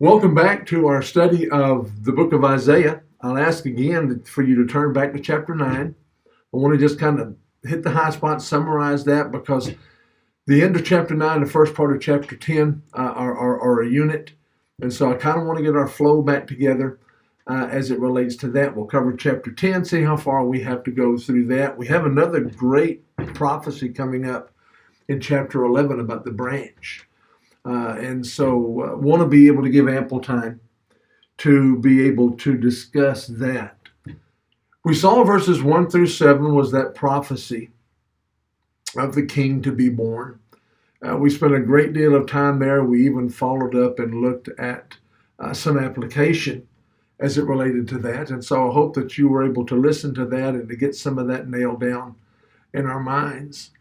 Welcome back to our study of the book of Isaiah. I'll ask again for you to turn back to chapter 9. I want to just kind of hit the high spots, summarize that, because the end of chapter 9, the first part of chapter 10 are a unit. And so I kind of want to get our flow back together as it relates to that. We'll cover chapter 10, see how far we have to go through that. We have another great prophecy coming up in chapter 11 about the branch. And so want to be able to give ample time to be able to discuss that. We saw verses 1 through 7 was that prophecy of the king to be born. We spent a great deal of time there. We even followed up and looked at some application as it related to that. And so I hope that you were able to listen to that and to get some of that nailed down in our minds.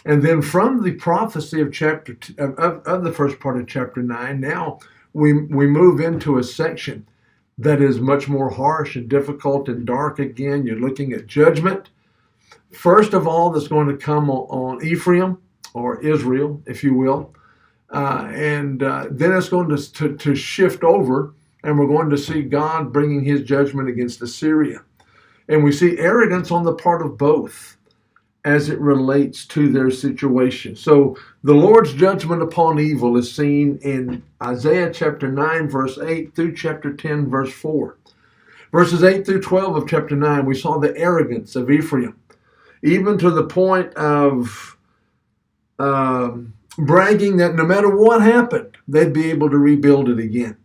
And then from the prophecy of of the first part of chapter 9, now we move into a section that is much more harsh and difficult and dark again. You're looking at judgment. First of all, that's going to come on Ephraim, or Israel, if you will. And then it's going to shift over, and we're going to see God bringing his judgment against Assyria. And we see arrogance on the part of both as it relates to their situation. So the Lord's judgment upon evil is seen in Isaiah chapter 9, verse 8 through chapter 10, verse 4. Verses 8 through 12 of chapter 9, we saw the arrogance of Ephraim, even to the point of bragging that no matter what happened, they'd be able to rebuild it again.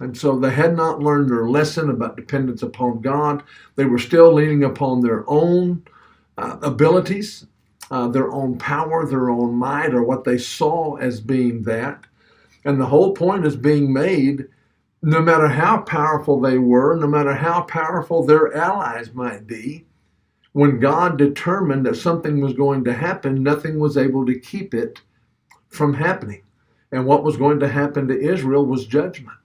And so they had not learned their lesson about dependence upon God. They were still leaning upon their own abilities, their own power, their own might, or what they saw as being that. And the whole point is being made, no matter how powerful they were, no matter how powerful their allies might be, when God determined that something was going to happen, nothing was able to keep it from happening. And what was going to happen to Israel was judgment.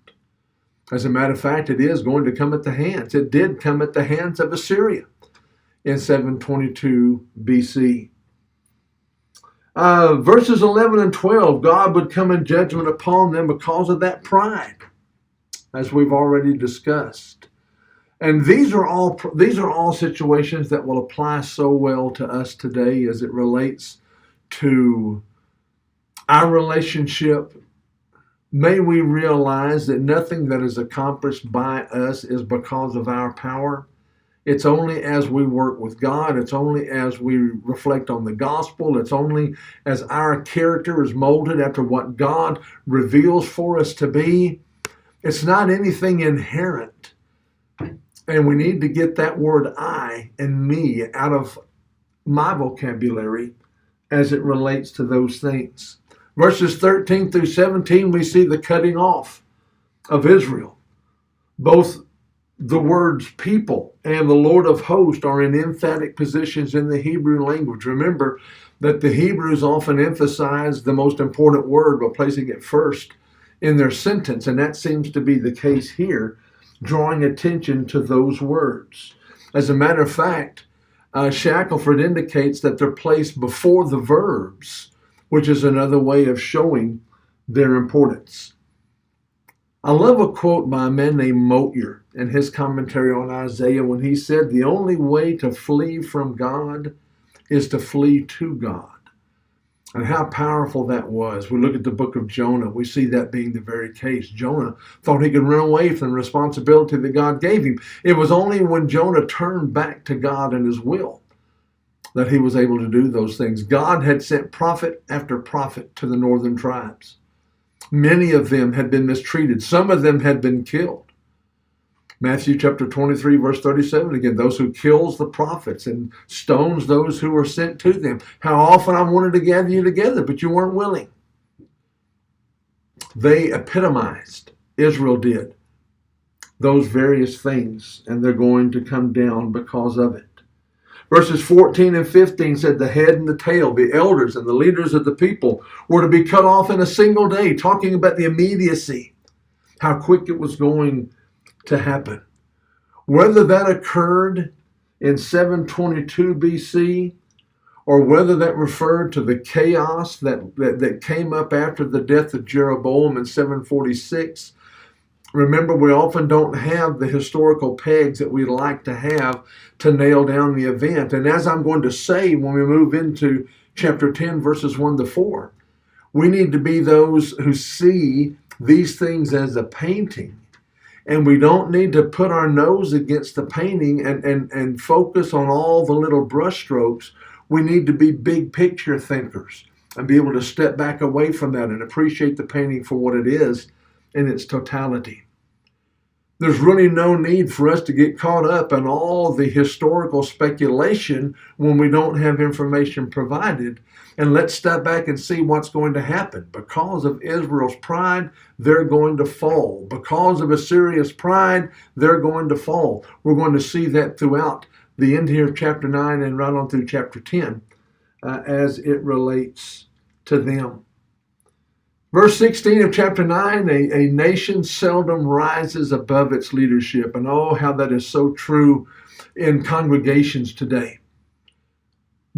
As a matter of fact, it is going to come at the hands. It did come at the hands of Assyria in 722 BC. Verses 11 and 12, God would come in judgment upon them because of that pride, as we've already discussed. And these are all situations that will apply so well to us today as it relates to our relationship. May we realize that nothing that is accomplished by us is because of our power. It's only as we work with God. It's only as we reflect on the gospel. It's only as our character is molded after what God reveals for us to be. It's not anything inherent. And we need to get that word I and me out of my vocabulary as it relates to those things. Verses 13 through 17, we see the cutting off of Israel. Both the words people and the Lord of hosts are in emphatic positions in the Hebrew language. Remember that the Hebrews often emphasize the most important word by placing it first in their sentence, and that seems to be the case here, drawing attention to those words. As a matter of fact, Shackelford indicates that they're placed before the verbs, which is another way of showing their importance. I love a quote by a man named Motier in his commentary on Isaiah when he said, the only way to flee from God is to flee to God. And how powerful that was. We look at the book of Jonah. We see that being the very case. Jonah thought he could run away from the responsibility that God gave him. It was only when Jonah turned back to God and his will that he was able to do those things. God had sent prophet after prophet to the northern tribes. Many of them had been mistreated. Some of them had been killed. Matthew chapter 23, verse 37, again, those who kills the prophets and stones those who are sent to them. How often I wanted to gather you together, but you weren't willing. They epitomized, Israel did, those various things, and they're going to come down because of it. Verses 14 and 15 said the head and the tail, the elders and the leaders of the people were to be cut off in a single day, talking about the immediacy, how quick it was going to happen. Whether that occurred in 722 BC or whether that referred to the chaos that came up after the death of Jeroboam in 746, Remember, we often don't have the historical pegs that we'd like to have to nail down the event. And as I'm going to say when we move into chapter 10, verses 1 to 4, we need to be those who see these things as a painting. And we don't need to put our nose against the painting and focus on all the little brushstrokes. We need to be big picture thinkers and be able to step back away from that and appreciate the painting for what it is in its totality. There's really no need for us to get caught up in all the historical speculation when we don't have information provided. And let's step back and see what's going to happen. Because of Israel's pride, they're going to fall. Because of Assyria's pride, they're going to fall. We're going to see that throughout the end here of chapter 9 and right on through chapter 10 as it relates to them. Verse 16 of chapter 9, a nation seldom rises above its leadership. And oh, how that is so true in congregations today.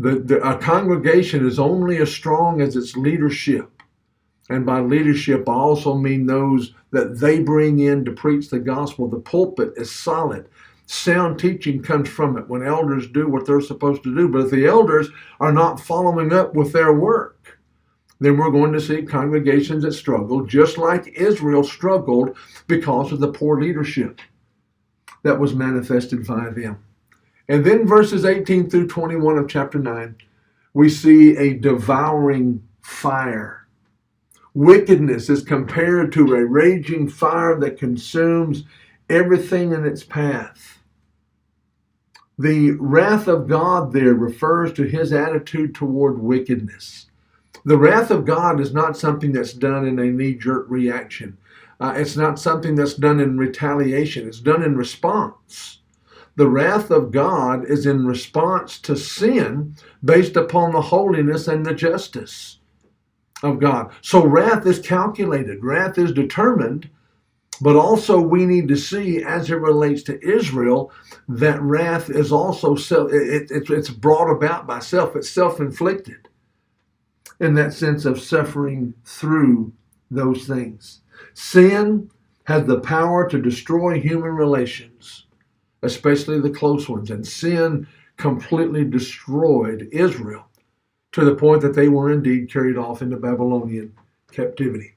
A congregation is only as strong as its leadership. And by leadership, I also mean those that they bring in to preach the gospel. The pulpit is solid. Sound teaching comes from it when elders do what they're supposed to do. But if the elders are not following up with their work, then we're going to see congregations that struggle, just like Israel struggled because of the poor leadership that was manifested by them. And then verses 18 through 21 of chapter 9, we see a devouring fire. Wickedness is compared to a raging fire that consumes everything in its path. The wrath of God there refers to his attitude toward wickedness. The wrath of God is not something that's done in a knee-jerk reaction. It's not something that's done in retaliation. It's done in response. The wrath of God is in response to sin based upon the holiness and the justice of God. So wrath is calculated. Wrath is determined. But also we need to see, as it relates to Israel, that wrath is also it's brought about by self. It's self-inflicted, in that sense of suffering through those things. Sin has the power to destroy human relations, especially the close ones. And sin completely destroyed Israel to the point that they were indeed carried off into Babylonian captivity.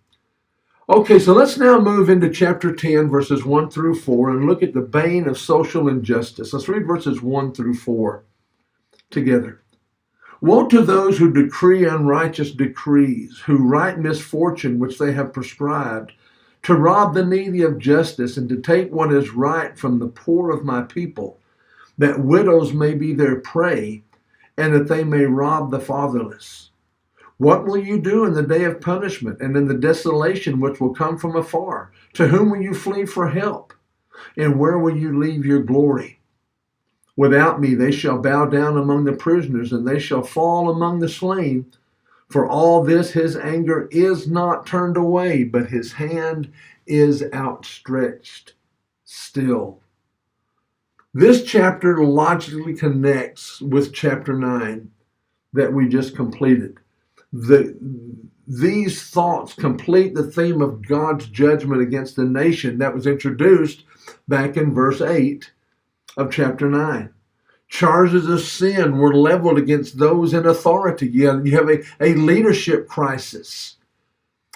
Okay, so let's now move into chapter 10, verses 1 through 4, and look at the bane of social injustice. Let's read verses 1 through 4 together. Woe to those who decree unrighteous decrees, who write misfortune which they have prescribed, to rob the needy of justice and to take what is right from the poor of my people, that widows may be their prey, and that they may rob the fatherless. What will you do in the day of punishment and in the desolation which will come from afar? To whom will you flee for help? And where will you leave your glory? Without me they shall bow down among the prisoners, and they shall fall among the slain. For all this his anger is not turned away, but his hand is outstretched still. This chapter logically connects with chapter 9 that we just completed. These thoughts complete the theme of God's judgment against the nation that was introduced back in verse 8 of chapter 9. Charges of sin were leveled against those in authority. You have a leadership crisis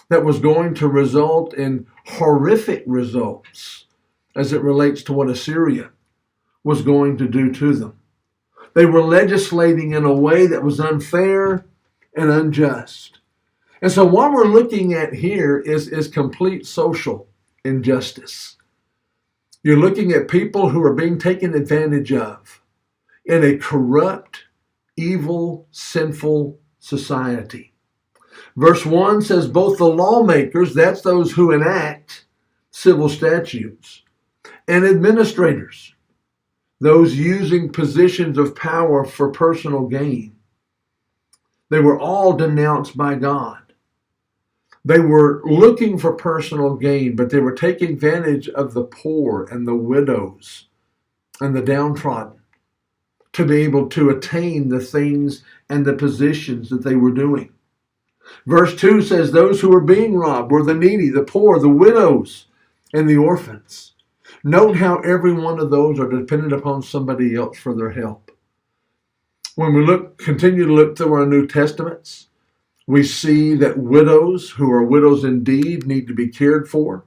that was going to result in horrific results as it relates to what Assyria was going to do to them. They were legislating in a way that was unfair and unjust. And so what we're looking at here is complete social injustice. You're looking at people who are being taken advantage of in a corrupt, evil, sinful society. Verse 1 says both the lawmakers, that's those who enact civil statutes, and administrators, those using positions of power for personal gain, they were all denounced by God. They were looking for personal gain, but they were taking advantage of the poor and the widows and the downtrodden to be able to attain the things and the positions that they were doing. Verse 2 says those who were being robbed were the needy, the poor, the widows, and the orphans. Note how every one of those are dependent upon somebody else for their help. When we continue to look through our New Testaments, we see that widows who are widows indeed need to be cared for.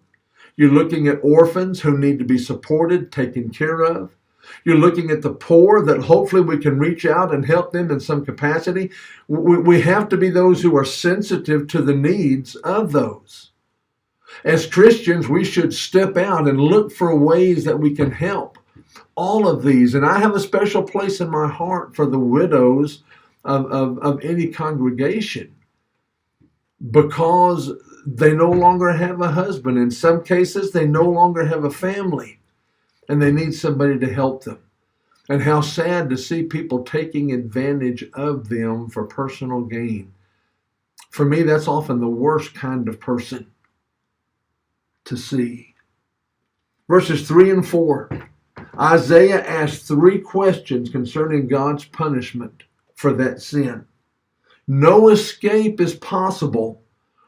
You're looking at orphans who need to be supported, taken care of. You're looking at the poor that hopefully we can reach out and help them in some capacity. We have to be those who are sensitive to the needs of those. As Christians, we should step out and look for ways that we can help all of these. And I have a special place in my heart for the widows of any congregation, because they no longer have a husband. In some cases, they no longer have a family, and they need somebody to help them. And how sad to see people taking advantage of them for personal gain. For me, that's often the worst kind of person to see. Verses 3 and 4. Isaiah asked 3 questions concerning God's punishment for that sin. No escape is possible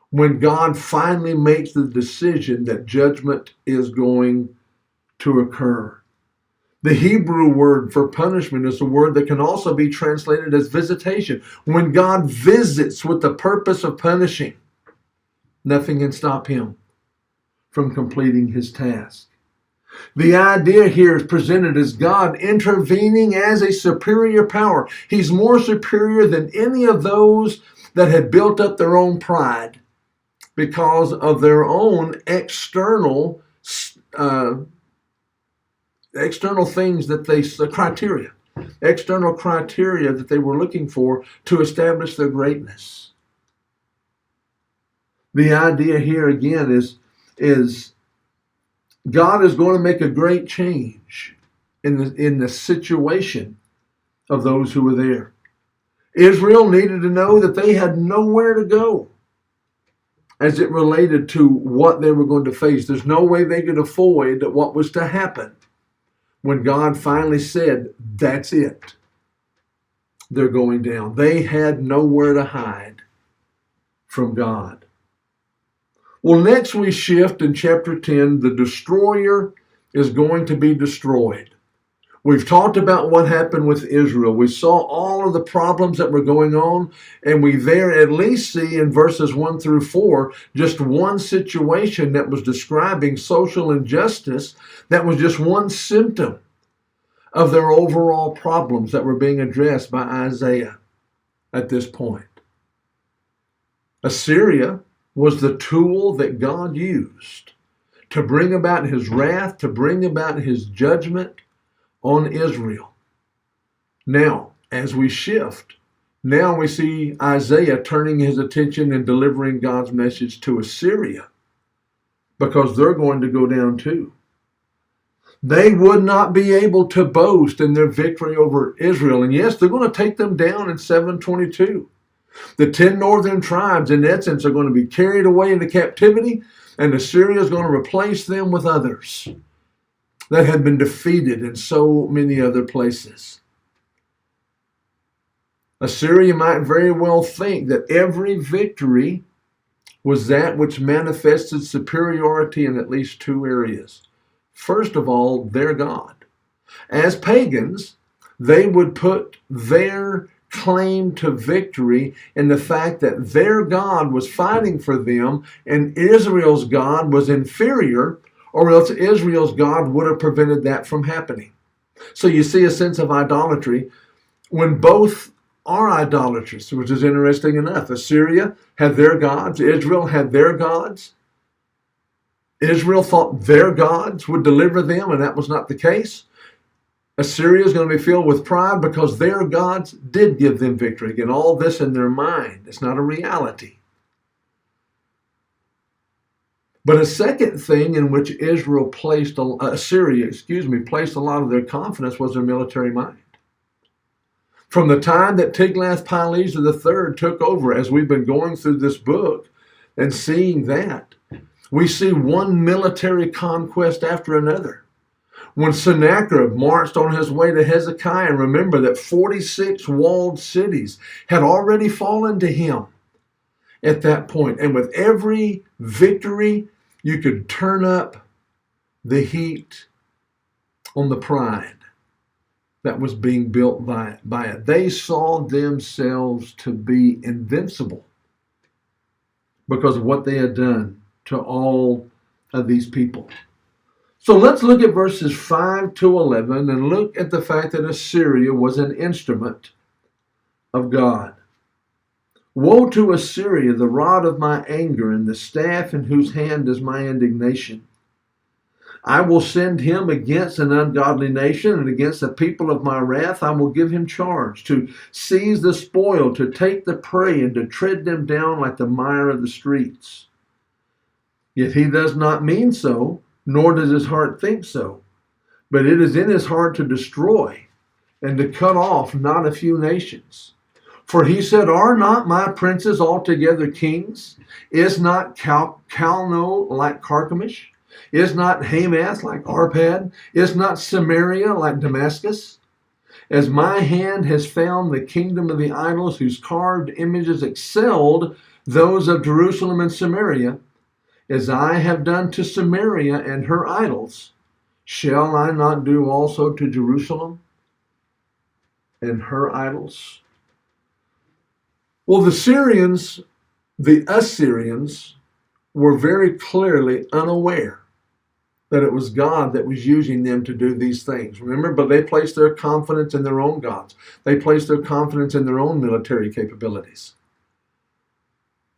when God finally makes the decision that judgment is going to occur. The Hebrew word for punishment is a word that can also be translated as visitation. When God visits with the purpose of punishing, nothing can stop him from completing his task. The idea here is presented as God intervening as a superior power. He's more superior than any of those that had built up their own pride because of their own external things that external criteria that they were looking for to establish their greatness. The idea here again is God is going to make a great change in the situation of those who were there. Israel needed to know that they had nowhere to go as it related to what they were going to face. There's no way they could avoid what was to happen when God finally said, that's it. They're going down. They had nowhere to hide from God. Well, next we shift in chapter 10. The destroyer is going to be destroyed. We've talked about what happened with Israel. We saw all of the problems that were going on, and we there at least see in verses 1 through 4 just one situation that was describing social injustice that was just one symptom of their overall problems that were being addressed by Isaiah at this point. Assyria was the tool that God used to bring about his wrath, to bring about his judgment on Israel. Now, as we shift, now we see Isaiah turning his attention and delivering God's message to Assyria, because they're going to go down too. They would not be able to boast in their victory over Israel. And yes, they're going to take them down in 722. The 10 northern tribes, in essence, are going to be carried away into captivity, and Assyria is going to replace them with others that had been defeated in so many other places. Assyria might very well think that every victory was that which manifested superiority in at least 2 areas. First of all, their God. As pagans, they would put their claim to victory in the fact that their God was fighting for them and Israel's God was inferior, or else Israel's God would have prevented that from happening. So you see a sense of idolatry when both are idolatrous, which is interesting enough. Assyria had their gods. Israel had their gods. Israel thought their gods would deliver them, and that was not the case. Assyria is going to be filled with pride because their gods did give them victory. Again, all this in their mind. It's not a reality. But a second thing in which Assyria placed a lot of their confidence was their military mind. From the time that Tiglath-Pileser III took over, as we've been going through this book and seeing that, we see one military conquest after another. When Sennacherib marched on his way to Hezekiah, remember that 46 walled cities had already fallen to him at that point. And with every victory, you could turn up the heat on the pride that was being built by it. They saw themselves to be invincible because of what they had done to all of these people. So let's look at verses 5 to 11 and look at the fact that Assyria was an instrument of God. Woe to Assyria, the rod of my anger, and the staff in whose hand is my indignation. I will send him against an ungodly nation, and against the people of my wrath I will give him charge, to seize the spoil, to take the prey, and to tread them down like the mire of the streets. Yet he does not mean so, nor does his heart think so. But it is in his heart to destroy, and to cut off not a few nations. For he said, Are not my princes altogether kings? Is not Calno like Carchemish? Is not Hamath like Arpad? Is not Samaria like Damascus? As my hand has found the kingdom of the idols, whose carved images excelled those of Jerusalem and Samaria, as I have done to Samaria and her idols, shall I not do also to Jerusalem and her idols? Well, the Assyrians were very clearly unaware that it was God that was using them to do these things. Remember, but they placed their confidence in their own gods. They placed their confidence in their own military capabilities.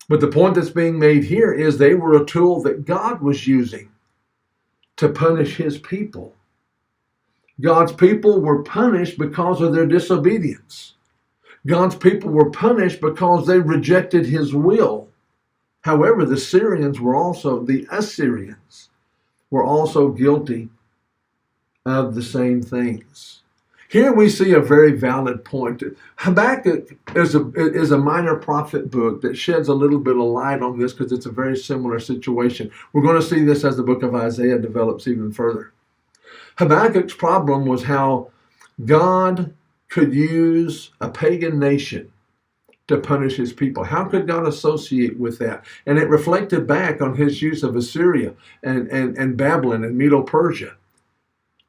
But the point that's being made here is they were a tool that God was using to punish his people. God's people were punished because of their disobedience. God's people were punished because they rejected his will. However, the Assyrians were also guilty of the same things. Here we see a very valid point. Habakkuk is a minor prophet book that sheds a little bit of light on this because it's a very similar situation. We're going to see this as the book of Isaiah develops even further. Habakkuk's problem was how God could use a pagan nation to punish his people. How could God associate with that? And it reflected back on his use of Assyria and Babylon and Medo-Persia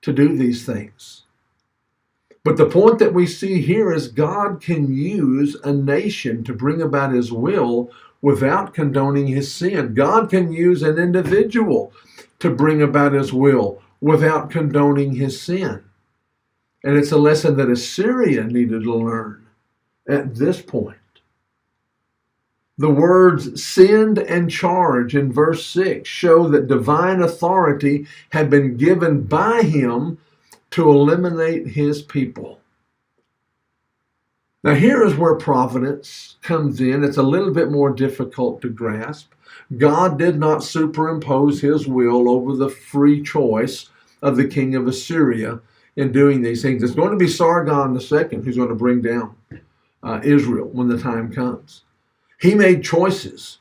to do these things. But the point that we see here is God can use a nation to bring about his will without condoning his sin. God can use an individual to bring about his will without condoning his sin. And it's a lesson that Assyria needed to learn at this point. The words send and charge in verse 6 show that divine authority had been given by him to eliminate his people. Now here is where providence comes in. It's a little bit more difficult to grasp. God did not superimpose his will over the free choice of the king of Assyria in doing these things. It's going to be Sargon II who's going to bring down Israel when the time comes. He made choices,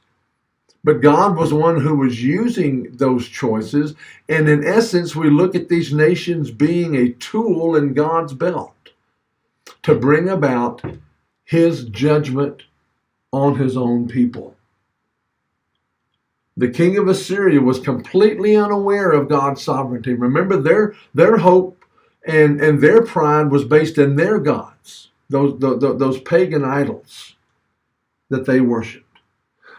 but God was one who was using those choices. And in essence, we look at these nations being a tool in God's belt to bring about his judgment on his own people. The king of Assyria was completely unaware of God's sovereignty. Remember, their hope and their pride was based in their gods, those pagan idols that they worshipped.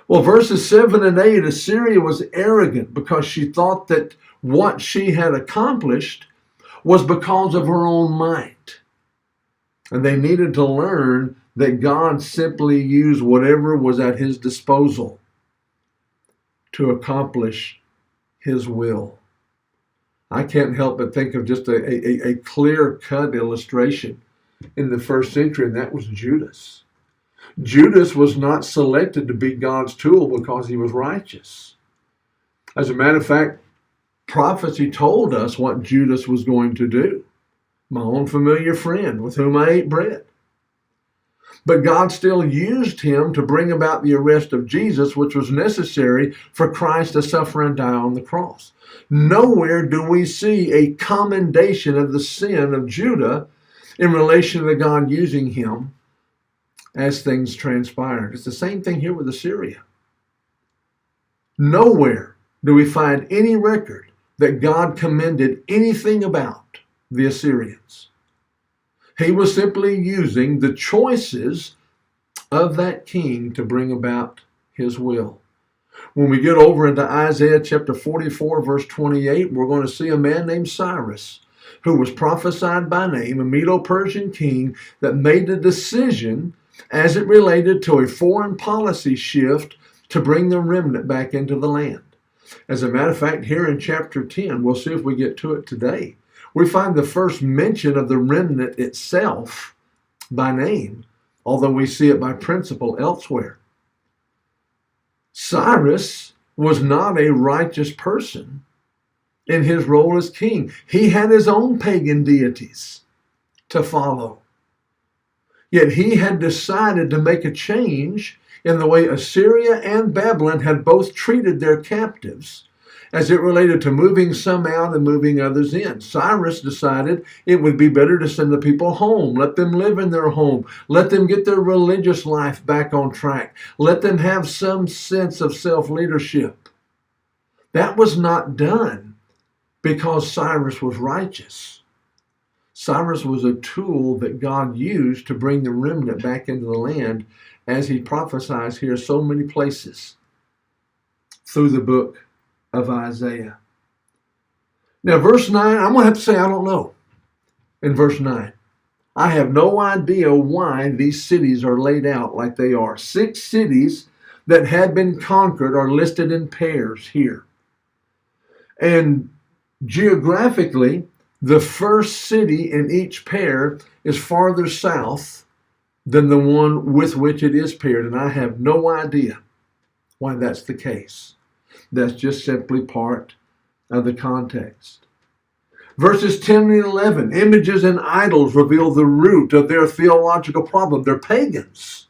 Well, verses 7 and 8, Assyria was arrogant because she thought that what she had accomplished was because of her own might. And they needed to learn that God simply used whatever was at his disposal to accomplish his will. I can't help but think of just a clear-cut illustration in the first century, and that was Judas. Judas was not selected to be God's tool because he was righteous. As a matter of fact, prophecy told us what Judas was going to do. My own familiar friend with whom I ate bread. But God still used him to bring about the arrest of Jesus, which was necessary for Christ to suffer and die on the cross. Nowhere do we see a commendation of the sin of Judah in relation to God using him as things transpired. It's the same thing here with Assyria. Nowhere do we find any record that God commended anything about the Assyrians. He was simply using the choices of that king to bring about his will. When we get over into Isaiah chapter 44, verse 28, we're going to see a man named Cyrus, who was prophesied by name, a Medo-Persian king that made the decision as it related to a foreign policy shift to bring the remnant back into the land. As a matter of fact, here in chapter 10, we'll see if we get to it today, we find the first mention of the remnant itself by name, although we see it by principle elsewhere. Cyrus was not a righteous person in his role as king. He had his own pagan deities to follow. Yet he had decided to make a change in the way Assyria and Babylon had both treated their captives as it related to moving some out and moving others in. Cyrus decided it would be better to send the people home, let them live in their home, let them get their religious life back on track, let them have some sense of self-leadership. That was not done because Cyrus was righteous. Cyrus was a tool that God used to bring the remnant back into the land, as he prophesies here so many places through the book of Isaiah. Now, verse 9, I'm going to have to say I don't know. In verse 9, I have no idea why these cities are laid out like they are. 6 cities that had been conquered are listed in pairs here. And geographically, the first city in each pair is farther south than the one with which it is paired. And I have no idea why that's the case. That's just simply part of the context. Verses 10 and 11, images and idols reveal the root of their theological problem. They're pagans.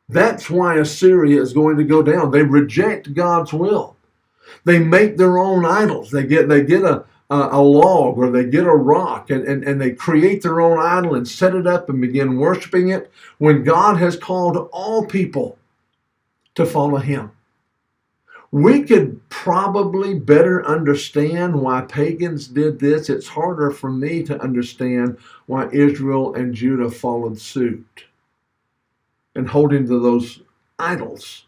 That's why Assyria is going to go down. They reject God's will. They make their own idols. They get a log or they get a rock and they create their own idol and set it up and begin worshiping it when God has called all people to follow him. We could probably better understand why pagans did this. It's harder for me to understand why Israel and Judah followed suit and holding to those idols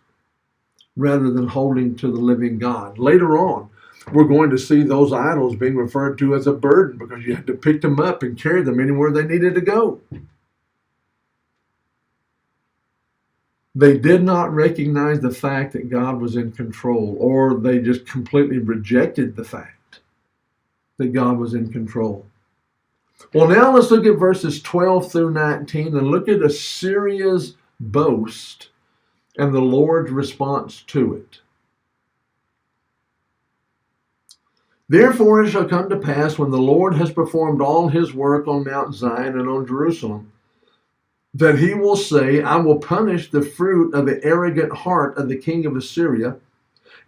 rather than holding to the living God. Later on, we're going to see those idols being referred to as a burden because you had to pick them up and carry them anywhere they needed to go. They did not recognize the fact that God was in control, or they just completely rejected the fact that God was in control. Well, now let's look at verses 12 through 19 and look at Assyria's boast and the Lord's response to it. Therefore it shall come to pass when the Lord has performed all his work on Mount Zion and on Jerusalem, that he will say, I will punish the fruit of the arrogant heart of the king of Assyria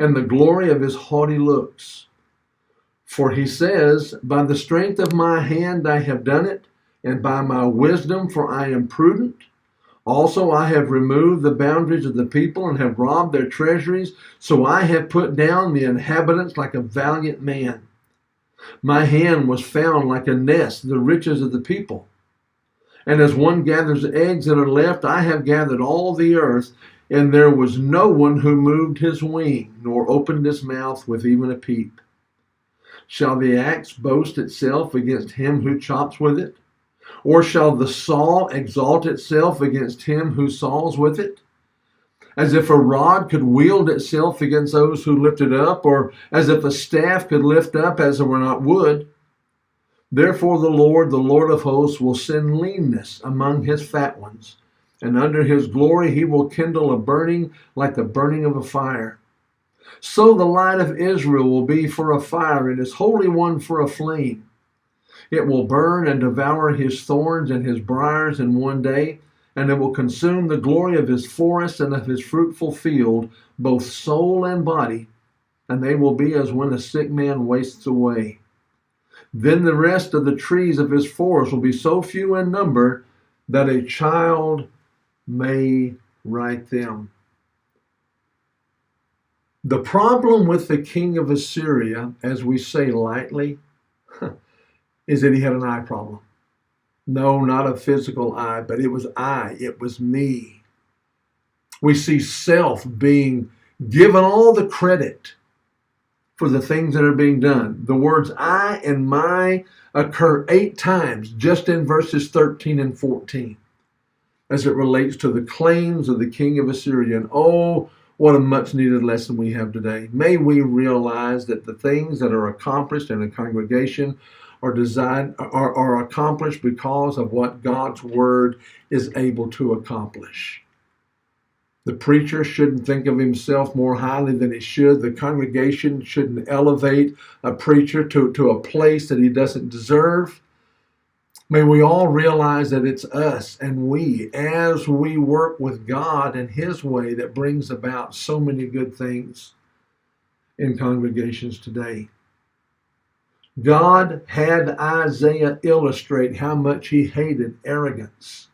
and the glory of his haughty looks. For he says, by the strength of my hand I have done it, and by my wisdom, for I am prudent. Also I have removed the boundaries of the people and have robbed their treasuries, so I have put down the inhabitants like a valiant man. My hand was found like a nest, the riches of the people. And as one gathers eggs that are left, I have gathered all the earth, and there was no one who moved his wing, nor opened his mouth with even a peep. Shall the axe boast itself against him who chops with it? Or shall the saw exalt itself against him who saws with it? As if a rod could wield itself against those who lift it up, or as if a staff could lift up as it were not wood. Therefore the Lord of hosts, will send leanness among his fat ones, and under his glory he will kindle a burning like the burning of a fire. So the light of Israel will be for a fire, and his Holy One for a flame. It will burn and devour his thorns and his briars in one day, and it will consume the glory of his forest and of his fruitful field, both soul and body, and they will be as when a sick man wastes away. Then the rest of the trees of his forest will be so few in number that a child may write them. The problem with the king of Assyria, as we say lightly, is that he had an eye problem. No, not a physical eye, but it was I, it was me. We see self being given all the credit for the things that are being done. The words I and my occur 8 times just in verses 13 and 14 as it relates to the claims of the king of Assyria. And oh, what a much needed lesson we have today. May we realize that the things that are accomplished in a congregation are accomplished because of what God's word is able to accomplish. The preacher shouldn't think of himself more highly than he should. The congregation shouldn't elevate a preacher to a place that he doesn't deserve. May we all realize that it's us and we, as we work with God and his way, that brings about so many good things in congregations today. God had Isaiah illustrate how much he hated arrogance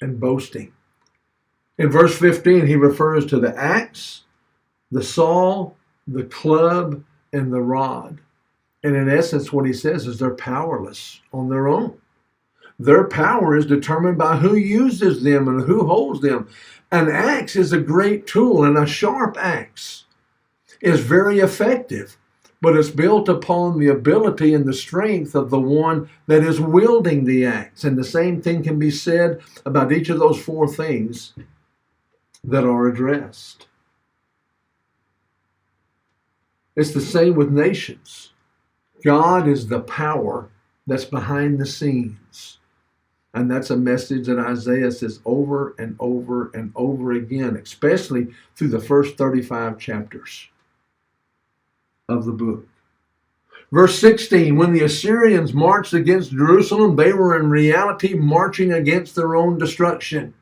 and boasting. In verse 15, he refers to the axe, the saw, the club, and the rod. And in essence, what he says is they're powerless on their own. Their power is determined by who uses them and who holds them. An axe is a great tool, and a sharp axe is very effective, but it's built upon the ability and the strength of the one that is wielding the axe. And the same thing can be said about each of those 4 things that are addressed. It's the same with nations. God is the power that's behind the scenes. And that's a message that Isaiah says over and over and over again, especially through the first 35 chapters of the book. Verse 16, when the Assyrians marched against Jerusalem, they were in reality marching against their own destruction.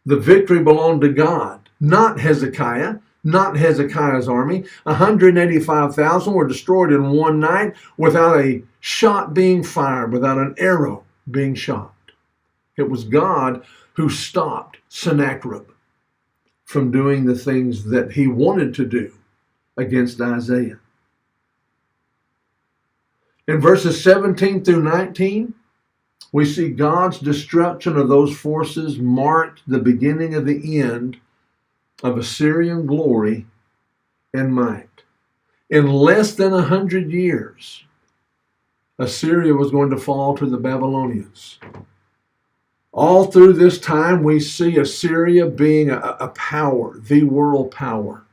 The victory belonged to God, not Hezekiah, not Hezekiah's army. 185,000 were destroyed in one night without a shot being fired, without an arrow being shot. It was God who stopped Sennacherib from doing the things that he wanted to do against Isaiah. In verses 17 through 19, we see God's destruction of those forces marked the beginning of the end of Assyrian glory and might. In less than 100 years, Assyria was going to fall to the Babylonians. All through this time, we see Assyria being a power, the world power.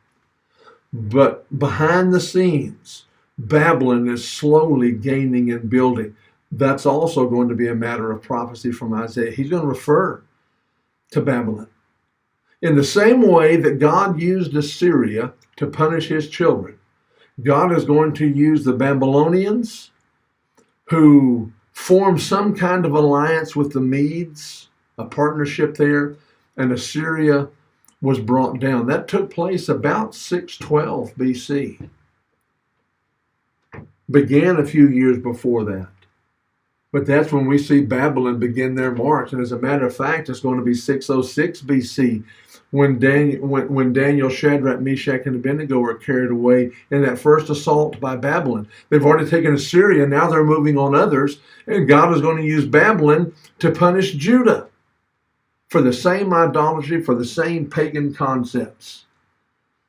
But behind the scenes, Babylon is slowly gaining and building. That's also going to be a matter of prophecy from Isaiah. He's going to refer to Babylon. In the same way that God used Assyria to punish his children, God is going to use the Babylonians, who formed some kind of alliance with the Medes, a partnership there, and Assyria was brought down. That took place about 612 BC. Began a few years before that. But that's when we see Babylon begin their march. And as a matter of fact, it's going to be 606 BC when Daniel, Shadrach, Meshach, and Abednego are carried away in that first assault by Babylon. They've already taken Assyria. Now they're moving on others. And God is going to use Babylon to punish Judah for the same idolatry, for the same pagan concepts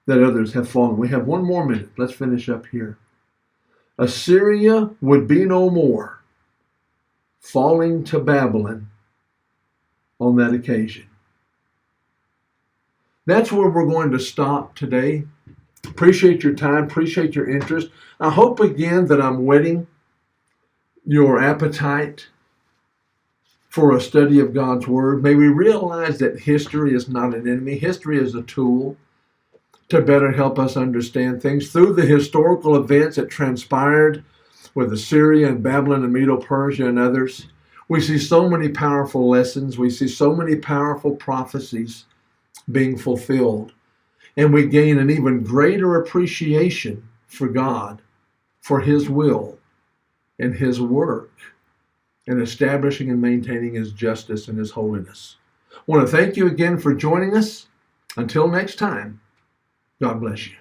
that others have fallen. We have one more minute. Let's finish up here. Assyria would be no more, falling to Babylon on that occasion. That's where we're going to stop today. Appreciate your time, appreciate your interest. I hope again that I'm whetting your appetite for a study of God's Word. May we realize that history is not an enemy. History is a tool to better help us understand things. Through the historical events that transpired with Assyria and Babylon and Medo-Persia and others, we see so many powerful lessons. We see so many powerful prophecies being fulfilled. And we gain an even greater appreciation for God, for his will and his work in establishing and maintaining his justice and his holiness. I want to thank you again for joining us. Until next time, God bless you.